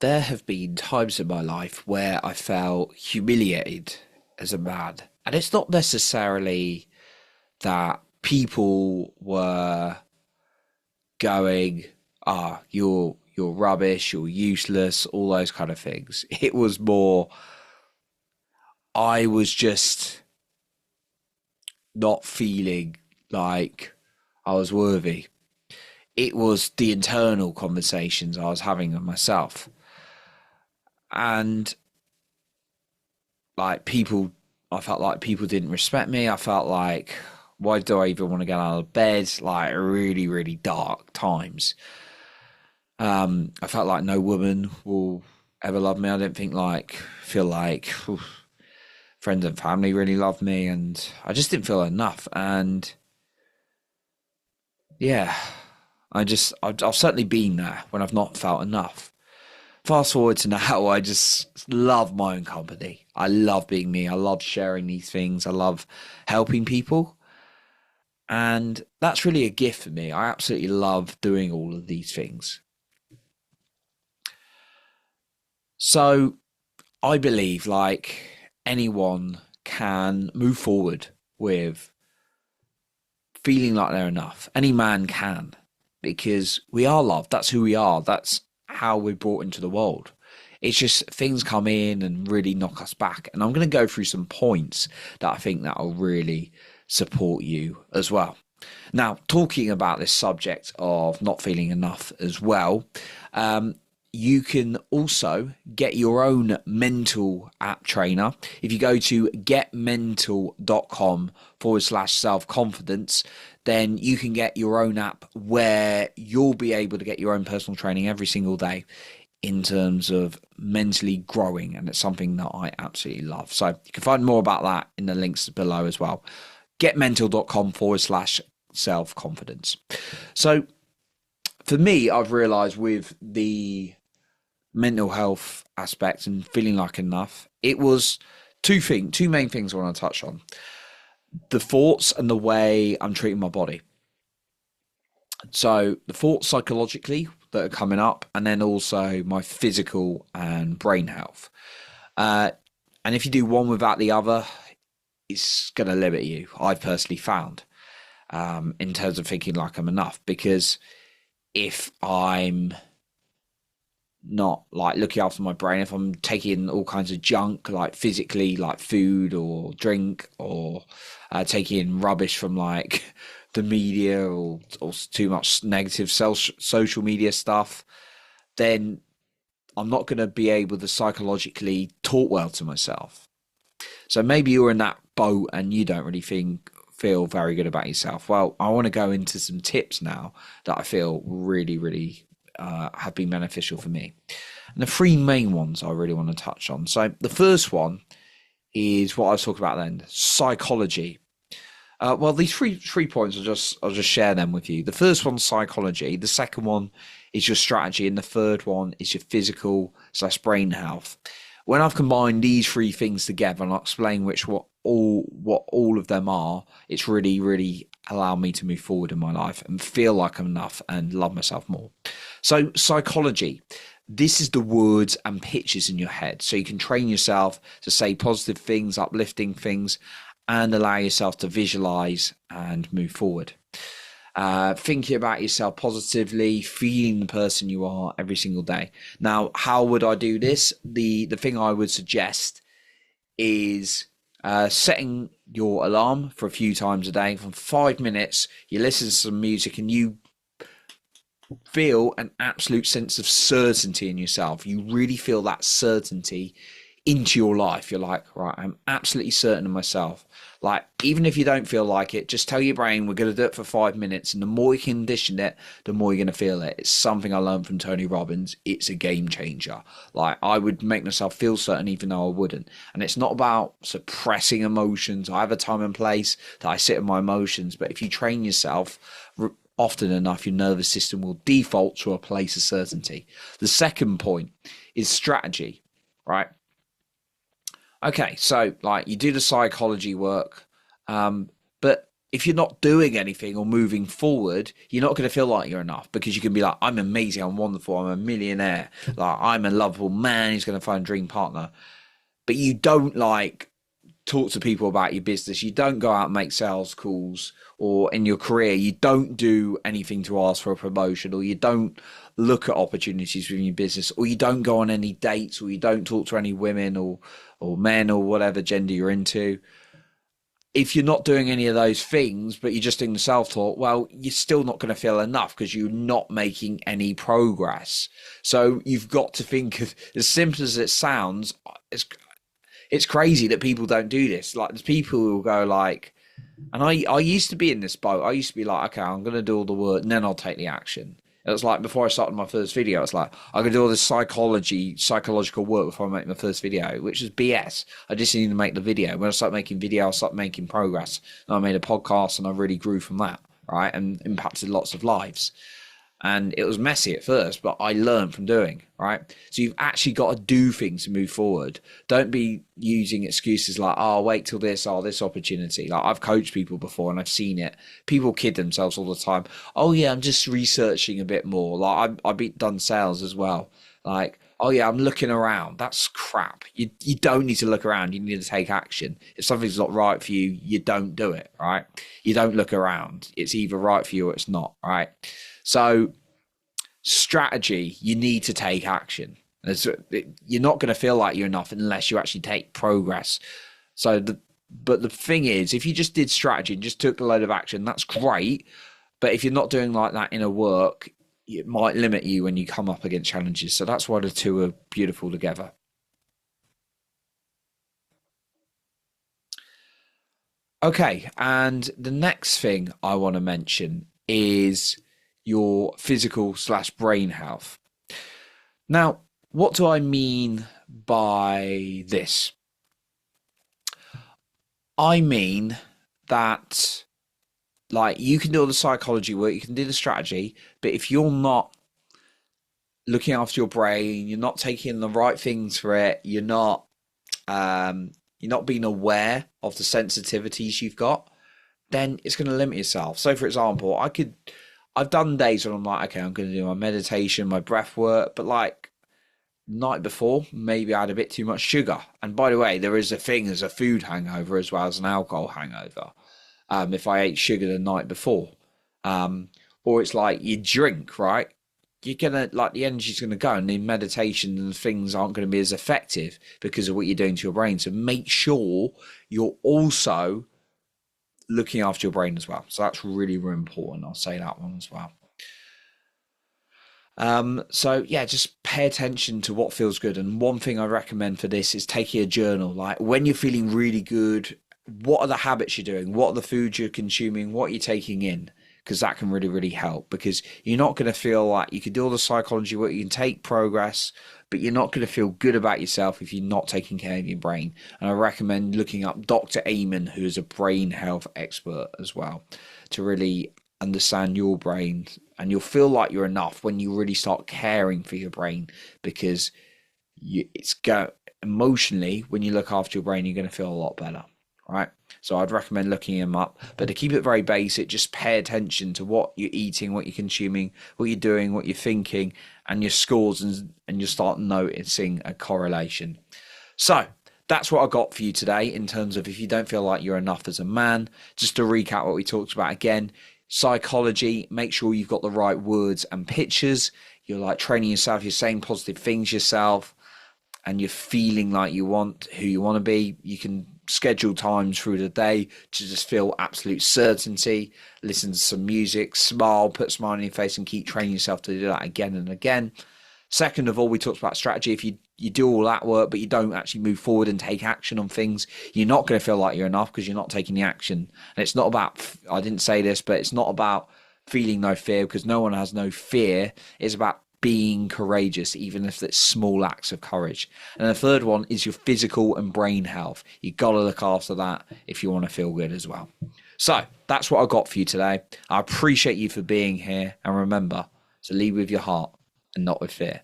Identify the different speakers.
Speaker 1: there have been times in my life where I felt humiliated as a man. And it's not necessarily that people were going, you're rubbish, you're useless, all those kind of things. It was more I was just not feeling like I was worthy. It was the internal conversations I was having with myself. And like people, I felt like people didn't respect me. I felt like, why do I even want to get out of bed? Like really, really dark times. I felt like no woman will ever love me. I didn't feel like friends and family really loved me, and I just didn't feel enough. And yeah, I've certainly been there when I've not felt enough. Fast forward to now, I just love my own company. I love being me. I love sharing these things. I love helping people. And that's really a gift for me. I absolutely love doing all of these things. So I believe like anyone can move forward with feeling like they're enough. Any man can, because we are loved. That's who we are. That's how we're brought into the world. It's just things come in and really knock us back. And I'm going to go through some points that I think that will really support you as well. Now, talking about this subject of not feeling enough as well, you can also get your own mental app trainer. If you go to getmental.com/self-confidence, then you can get your own app where you'll be able to get your own personal training every single day in terms of mentally growing. And it's something that I absolutely love. So you can find more about that in the links below as well. getmental.com/self-confidence. So for me, I've realized with the mental health aspect and feeling like enough, it was two main things I want to touch on: the thoughts and the way I'm treating my body. So the thoughts psychologically that are coming up, and then also my physical and brain health. And if you do one without the other, it's going to limit you, I've personally found, in terms of thinking like I'm enough. Because if I'm not like looking after my brain, if I'm taking all kinds of junk, like physically, like food or drink, or taking rubbish from like the media, or too much negative social media stuff, then I'm not going to be able to psychologically talk well to myself. So maybe you're in that boat and you don't really feel very good about yourself. Well, I want to go into some tips now that I feel really, really have been beneficial for me. And the three main ones I really want to touch on. So the first one is what I was talking about then, psychology. Well, these three points, I'll just share them with you. The first one's psychology. The second one is your strategy, and the third one is your physical/brain health. When I've combined these three things together, and I'll explain what all of them are, it's really, really allowed me to move forward in my life and feel like I'm enough and love myself more. So psychology, this is the words and pictures in your head. So you can train yourself to say positive things, uplifting things, and allow yourself to visualize and move forward. Thinking about yourself positively, feeling the person you are every single day. Now, how would I do this? The thing I would suggest is setting your alarm for a few times a day. For 5 minutes, you listen to some music and you feel an absolute sense of certainty in yourself. You really feel that certainty into your life. You're like, right, I'm absolutely certain of myself. Like, even if you don't feel like it, just tell your brain, we're going to do it for 5 minutes. And the more you condition it, the more you're going to feel it. It's something I learned from Tony Robbins. It's a game changer. Like, I would make myself feel certain even though I wouldn't. And it's not about suppressing emotions. I have a time and place that I sit in my emotions. But if you train yourself often enough, your nervous system will default to a place of certainty. The second point is strategy, right? Okay, so like you do the psychology work, but if you're not doing anything or moving forward, you're not going to feel like you're enough, because you can be like, I'm amazing, I'm wonderful, I'm a millionaire, like I'm a lovable man who's going to find a dream partner. But you don't like talk to people about your business. You don't go out and make sales calls, or in your career, you don't do anything to ask for a promotion, or you don't look at opportunities within your business, or you don't go on any dates, or you don't talk to any women or men or whatever gender you're into. If you're not doing any of those things, but you're just doing the self-talk, well, you're still not going to feel enough because you're not making any progress. So you've got to think of, as simple as it sounds, it's crazy that people don't do this. Like, there's people who will go like, and I used to be in this boat. I used to be like, okay, I'm going to do all the work and then I'll take the action. It was like, before I started my first video, it's like, I'm going to do all this psychological work before I make my first video, which is BS. I just need to make the video. When I started making video, I started making progress. And I made a podcast and I really grew from that, right? And impacted lots of lives. And it was messy at first, but I learned from doing, right? So you've actually got to do things to move forward. Don't be using excuses like, oh, this opportunity. Like, I've coached people before and I've seen it. People kid themselves all the time. Oh yeah, I'm just researching a bit more. Like, I've done sales as well. Like, oh yeah, I'm looking around. That's crap. You don't need to look around. You need to take action. If something's not right for you, you don't do it, right? You don't look around. It's either right for you or it's not, right? So strategy, you need to take action. You're not going to feel like you're enough unless you actually take progress. But the thing is, if you just did strategy and just took a load of action, that's great. But if you're not doing like that in a work, it might limit you when you come up against challenges. So that's why the two are beautiful together. Okay, and the next thing I want to mention is your physical/brain health. Now, what do I mean by this? I mean that, like, you can do all the psychology work, you can do the strategy, but if you're not looking after your brain, you're not taking the right things for it, you're not being aware of the sensitivities you've got, then it's going to limit yourself. So, for example, I've done days when I'm like, okay, I'm going to do my meditation, my breath work, but like night before, maybe I had a bit too much sugar. And by the way, there is a thing as a food hangover as well as an alcohol hangover. If I ate sugar the night before, or it's like you drink, right? You're gonna, like, the energy's gonna go, and the meditation and things aren't going to be as effective because of what you're doing to your brain. So make sure you're also looking after your brain as well. So that's really, really important. I'll say that one as well. So yeah, just pay attention to what feels good. And one thing I recommend for this is taking a journal. Like, when you're feeling really good, what are the habits you're doing? What are the foods you're consuming? What are you taking in? Because that can really, really help, because you're not going to feel like you can do all the psychology work, you can take progress, but you're not going to feel good about yourself if you're not taking care of your brain. And I recommend looking up Dr. Amen, who is a brain health expert as well, to really understand your brain. And you'll feel like you're enough when you really start caring for your brain, because emotionally, when you look after your brain, you're going to feel a lot better, right? So I'd recommend looking them up. But to keep it very basic, just pay attention to what you're eating, what you're consuming, what you're doing, what you're thinking, and your scores, and you'll start noticing a correlation. So that's what I got for you today in terms of if you don't feel like you're enough as a man. Just to recap what we talked about again: psychology, make sure you've got the right words and pictures. You're like training yourself, you're saying positive things yourself, and you're feeling like you want who you want to be. You can schedule times through the day to just feel absolute certainty. Listen to some music, smile, put a smile on your face, and keep training yourself to do that again and again. Second of all, we talked about strategy. If you do all that work, but you don't actually move forward and take action on things, you're not going to feel like you're enough because you're not taking the action. And it's not about, I didn't say this, but it's not about feeling no fear, because no one has no fear. It's about being courageous, even if it's small acts of courage. And the third one is your physical and brain health. You've got to look after that if you want to feel good as well. So that's what I got for you today. I appreciate you for being here. And remember to lead with your heart and not with fear.